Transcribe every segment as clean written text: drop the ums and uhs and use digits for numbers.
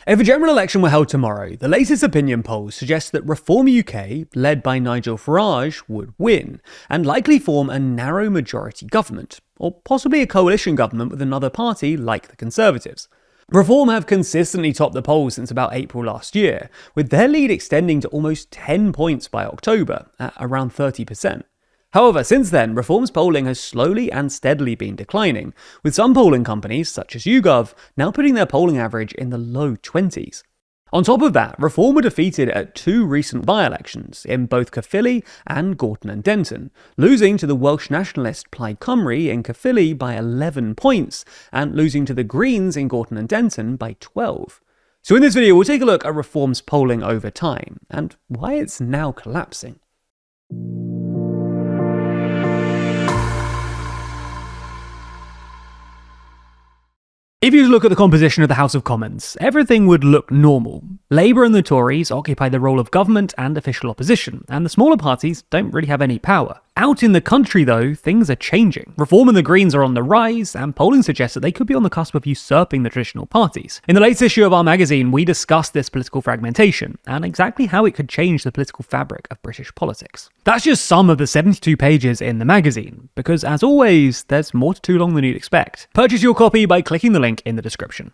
If a general election were held tomorrow, the latest opinion polls suggest that Reform UK, led by Nigel Farage, would win, and likely form a narrow majority government, or possibly a coalition government with another party like the Conservatives. Reform have consistently topped the polls since about April last year, with their lead extending to almost 10 points by October, at around 30%. However, since then, Reform's polling has slowly and steadily been declining, with some polling companies, such as YouGov, now putting their polling average in the low 20s. On top of that, Reform were defeated at two recent by-elections, in both Caerphilly and Gorton and Denton, losing to the Welsh nationalist Plaid Cymru in Caerphilly by 11 points, and losing to the Greens in Gorton and Denton by 12. So in this video, we'll take a look at Reform's polling over time, and why it's now collapsing. If you look at the composition of the House of Commons, everything would look normal. Labour and the Tories occupy the role of government and official opposition, and the smaller parties don't really have any power. Out in the country, though, things are changing. Reform and the Greens are on the rise, and polling suggests that they could be on the cusp of usurping the traditional parties. In the latest issue of our magazine, we discussed this political fragmentation, and exactly how it could change the political fabric of British politics. That's just some of the 72 pages in the magazine, because as always, there's more to Too Long than you'd expect. Purchase your copy by clicking the link in the description.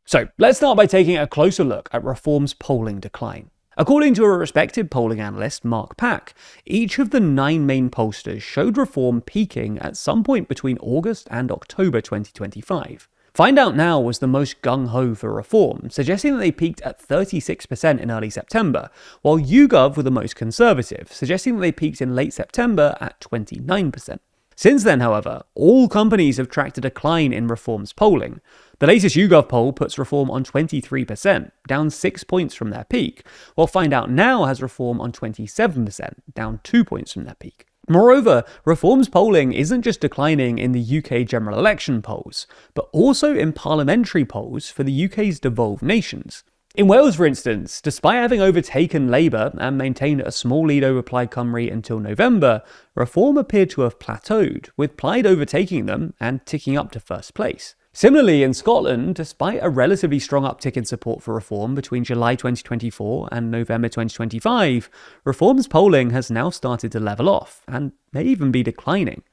So, let's start by taking a closer look at Reform's polling decline. According to a respected polling analyst, Mark Pack, each of the 9 main pollsters showed Reform peaking at some point between August and October 2025. Find Out Now was the most gung-ho for Reform, suggesting that they peaked at 36% in early September, while YouGov were the most conservative, suggesting that they peaked in late September at 29%. Since then, however, all companies have tracked a decline in Reform's polling. The latest YouGov poll puts Reform on 23%, down 6 points from their peak, while Find Out Now has Reform on 27%, down 2 points from their peak. Moreover, Reform's polling isn't just declining in the UK general election polls, but also in parliamentary polls for the UK's devolved nations. In Wales, for instance, despite having overtaken Labour and maintained a small lead over Plaid Cymru until November, Reform appeared to have plateaued, with Plaid overtaking them and ticking up to first place. Similarly, in Scotland, despite a relatively strong uptick in support for Reform between July 2024 and November 2025, Reform's polling has now started to level off, and may even be declining.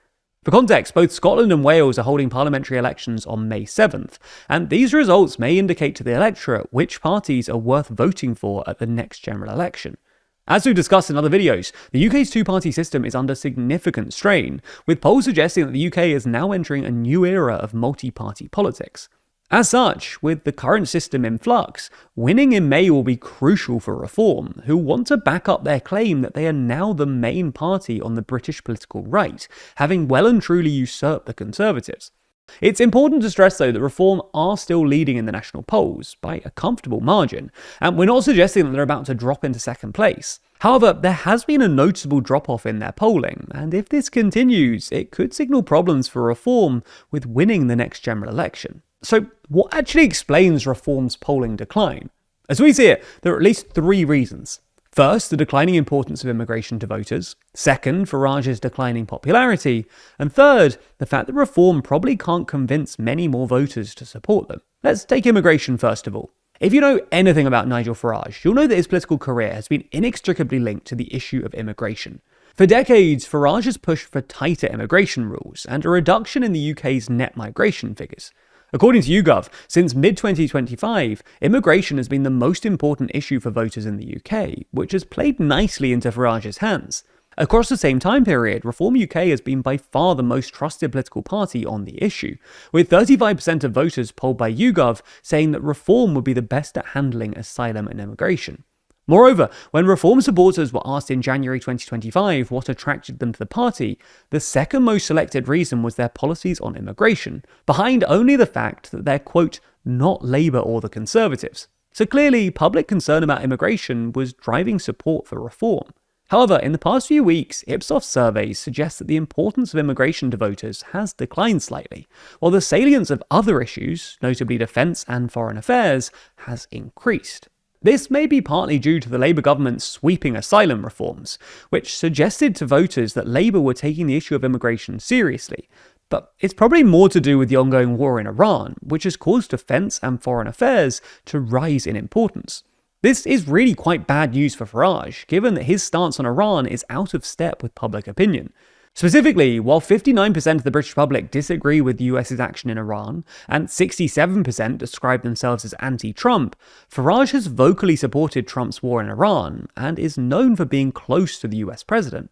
For context, both Scotland and Wales are holding parliamentary elections on May 7th, and these results may indicate to the electorate which parties are worth voting for at the next general election. As we've discussed in other videos, the UK's two-party system is under significant strain, with polls suggesting that the UK is now entering a new era of multi-party politics. As such, with the current system in flux, winning in May will be crucial for Reform, who want to back up their claim that they are now the main party on the British political right, having well and truly usurped the Conservatives. It's important to stress, though, that Reform are still leading in the national polls by a comfortable margin, and we're not suggesting that they're about to drop into second place. However, there has been a noticeable drop-off in their polling, and if this continues, it could signal problems for Reform with winning the next general election. So, what actually explains Reform's polling decline? As we see it, there are at least 3 reasons. First, the declining importance of immigration to voters. Second, Farage's declining popularity. And third, the fact that Reform probably can't convince many more voters to support them. Let's take immigration first of all. If you know anything about Nigel Farage, you'll know that his political career has been inextricably linked to the issue of immigration. For decades, Farage has pushed for tighter immigration rules and a reduction in the UK's net migration figures. According to YouGov, since mid-2025, immigration has been the most important issue for voters in the UK, which has played nicely into Farage's hands. Across the same time period, Reform UK has been by far the most trusted political party on the issue, with 35% of voters polled by YouGov saying that Reform would be the best at handling asylum and immigration. Moreover, when Reform supporters were asked in January 2025 what attracted them to the party, the second most selected reason was their policies on immigration, behind only the fact that they're, quote, not Labour or the Conservatives. So clearly, public concern about immigration was driving support for Reform. However, in the past few weeks, IPSOS surveys suggest that the importance of immigration to voters has declined slightly, while the salience of other issues, notably defence and foreign affairs, has increased. This may be partly due to the Labour government's sweeping asylum reforms, which suggested to voters that Labour were taking the issue of immigration seriously, But it's probably more to do with the ongoing war in Iran, which has caused defense and foreign affairs to rise in importance. This is really quite bad news for Farage, given that his stance on Iran is out of step with public opinion. Specifically, while 59% of the British public disagree with the US's action in Iran, and 67% describe themselves as anti-Trump, Farage has vocally supported Trump's war in Iran, and is known for being close to the US president.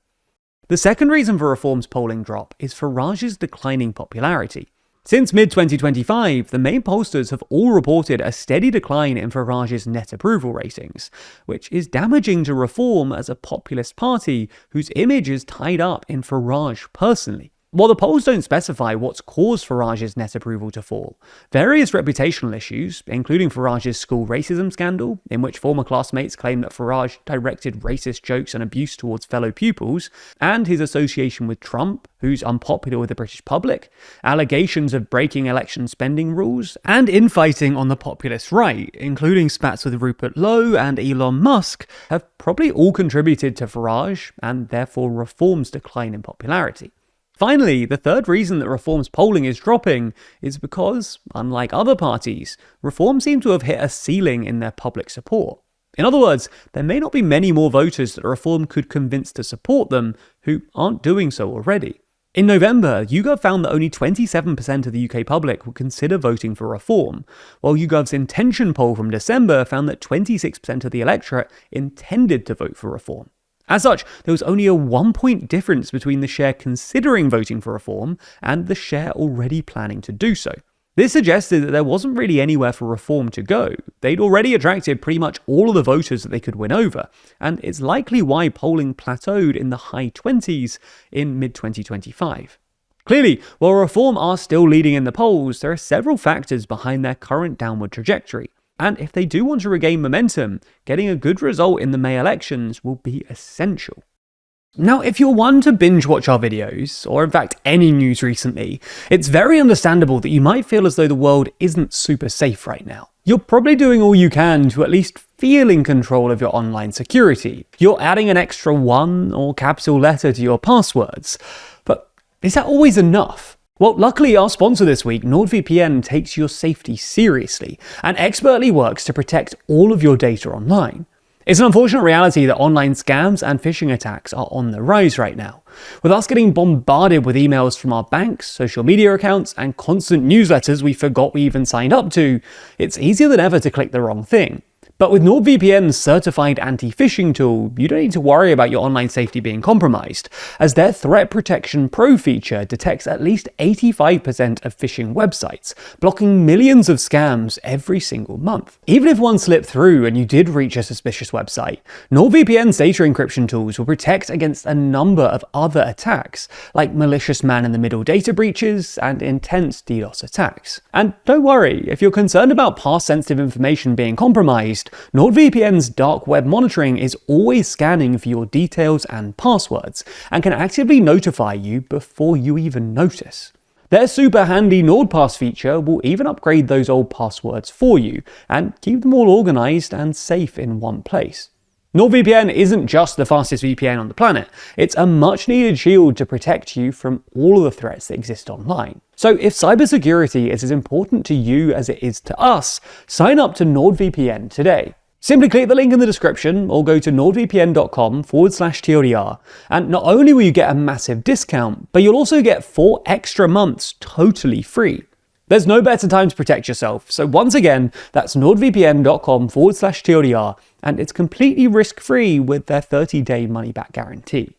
The second reason for Reform's polling drop is Farage's declining popularity. Since mid-2025, the main pollsters have all reported a steady decline in Farage's net approval ratings, which is damaging to Reform as a populist party whose image is tied up in Farage personally. While the polls don't specify what's caused Farage's net approval to fall, various reputational issues, including Farage's school racism scandal, in which former classmates claim that Farage directed racist jokes and abuse towards fellow pupils, and his association with Trump, who's unpopular with the British public, allegations of breaking election spending rules, and infighting on the populist right, including spats with Rupert Lowe and Elon Musk, have probably all contributed to Farage, and therefore Reform's decline in popularity. Finally, the third reason that Reform's polling is dropping is because, unlike other parties, Reform seem to have hit a ceiling in their public support. In other words, there may not be many more voters that Reform could convince to support them who aren't doing so already. In November, YouGov found that only 27% of the UK public would consider voting for Reform, while YouGov's intention poll from December found that 26% of the electorate intended to vote for Reform. As such, there was only a 1-point difference between the share considering voting for Reform and the share already planning to do so. This suggested that there wasn't really anywhere for Reform to go. They'd already attracted pretty much all of the voters that they could win over, and it's likely why polling plateaued in the high 20s in mid-2025. Clearly, while Reform are still leading in the polls, there are several factors behind their current downward trajectory. And if they do want to regain momentum, getting a good result in the May elections will be essential. Now, if you're one to binge watch our videos, or in fact any news recently, it's very understandable that you might feel as though the world isn't super safe right now. You're probably doing all you can to at least feel in control of your online security. You're adding an extra 1 or capital letter to your passwords. But is that always enough? Well, luckily our sponsor this week, NordVPN, takes your safety seriously and expertly works to protect all of your data online. It's an unfortunate reality that online scams and phishing attacks are on the rise right now. With us getting bombarded with emails from our banks, social media accounts, and constant newsletters we forgot we even signed up to, it's easier than ever to click the wrong thing. But with NordVPN's certified anti-phishing tool, you don't need to worry about your online safety being compromised, as their Threat Protection Pro feature detects at least 85% of phishing websites, blocking millions of scams every single month. Even if one slipped through and you did reach a suspicious website, NordVPN's data encryption tools will protect against a number of other attacks, like malicious man-in-the-middle data breaches and intense DDoS attacks. And don't worry, if you're concerned about past sensitive information being compromised, NordVPN's dark web monitoring is always scanning for your details and passwords, and can actively notify you before you even notice. Their super handy NordPass feature will even upgrade those old passwords for you, and keep them all organized and safe in one place. NordVPN isn't just the fastest VPN on the planet, it's a much needed shield to protect you from all of the threats that exist online. So if cybersecurity is as important to you as it is to us, sign up to NordVPN today. Simply click the link in the description or go to nordvpn.com/TLDR, and not only will you get a massive discount, but you'll also get 4 extra months totally free. There's no better time to protect yourself, so once again, that's nordvpn.com/TLDR, and it's completely risk-free with their 30-day money-back guarantee.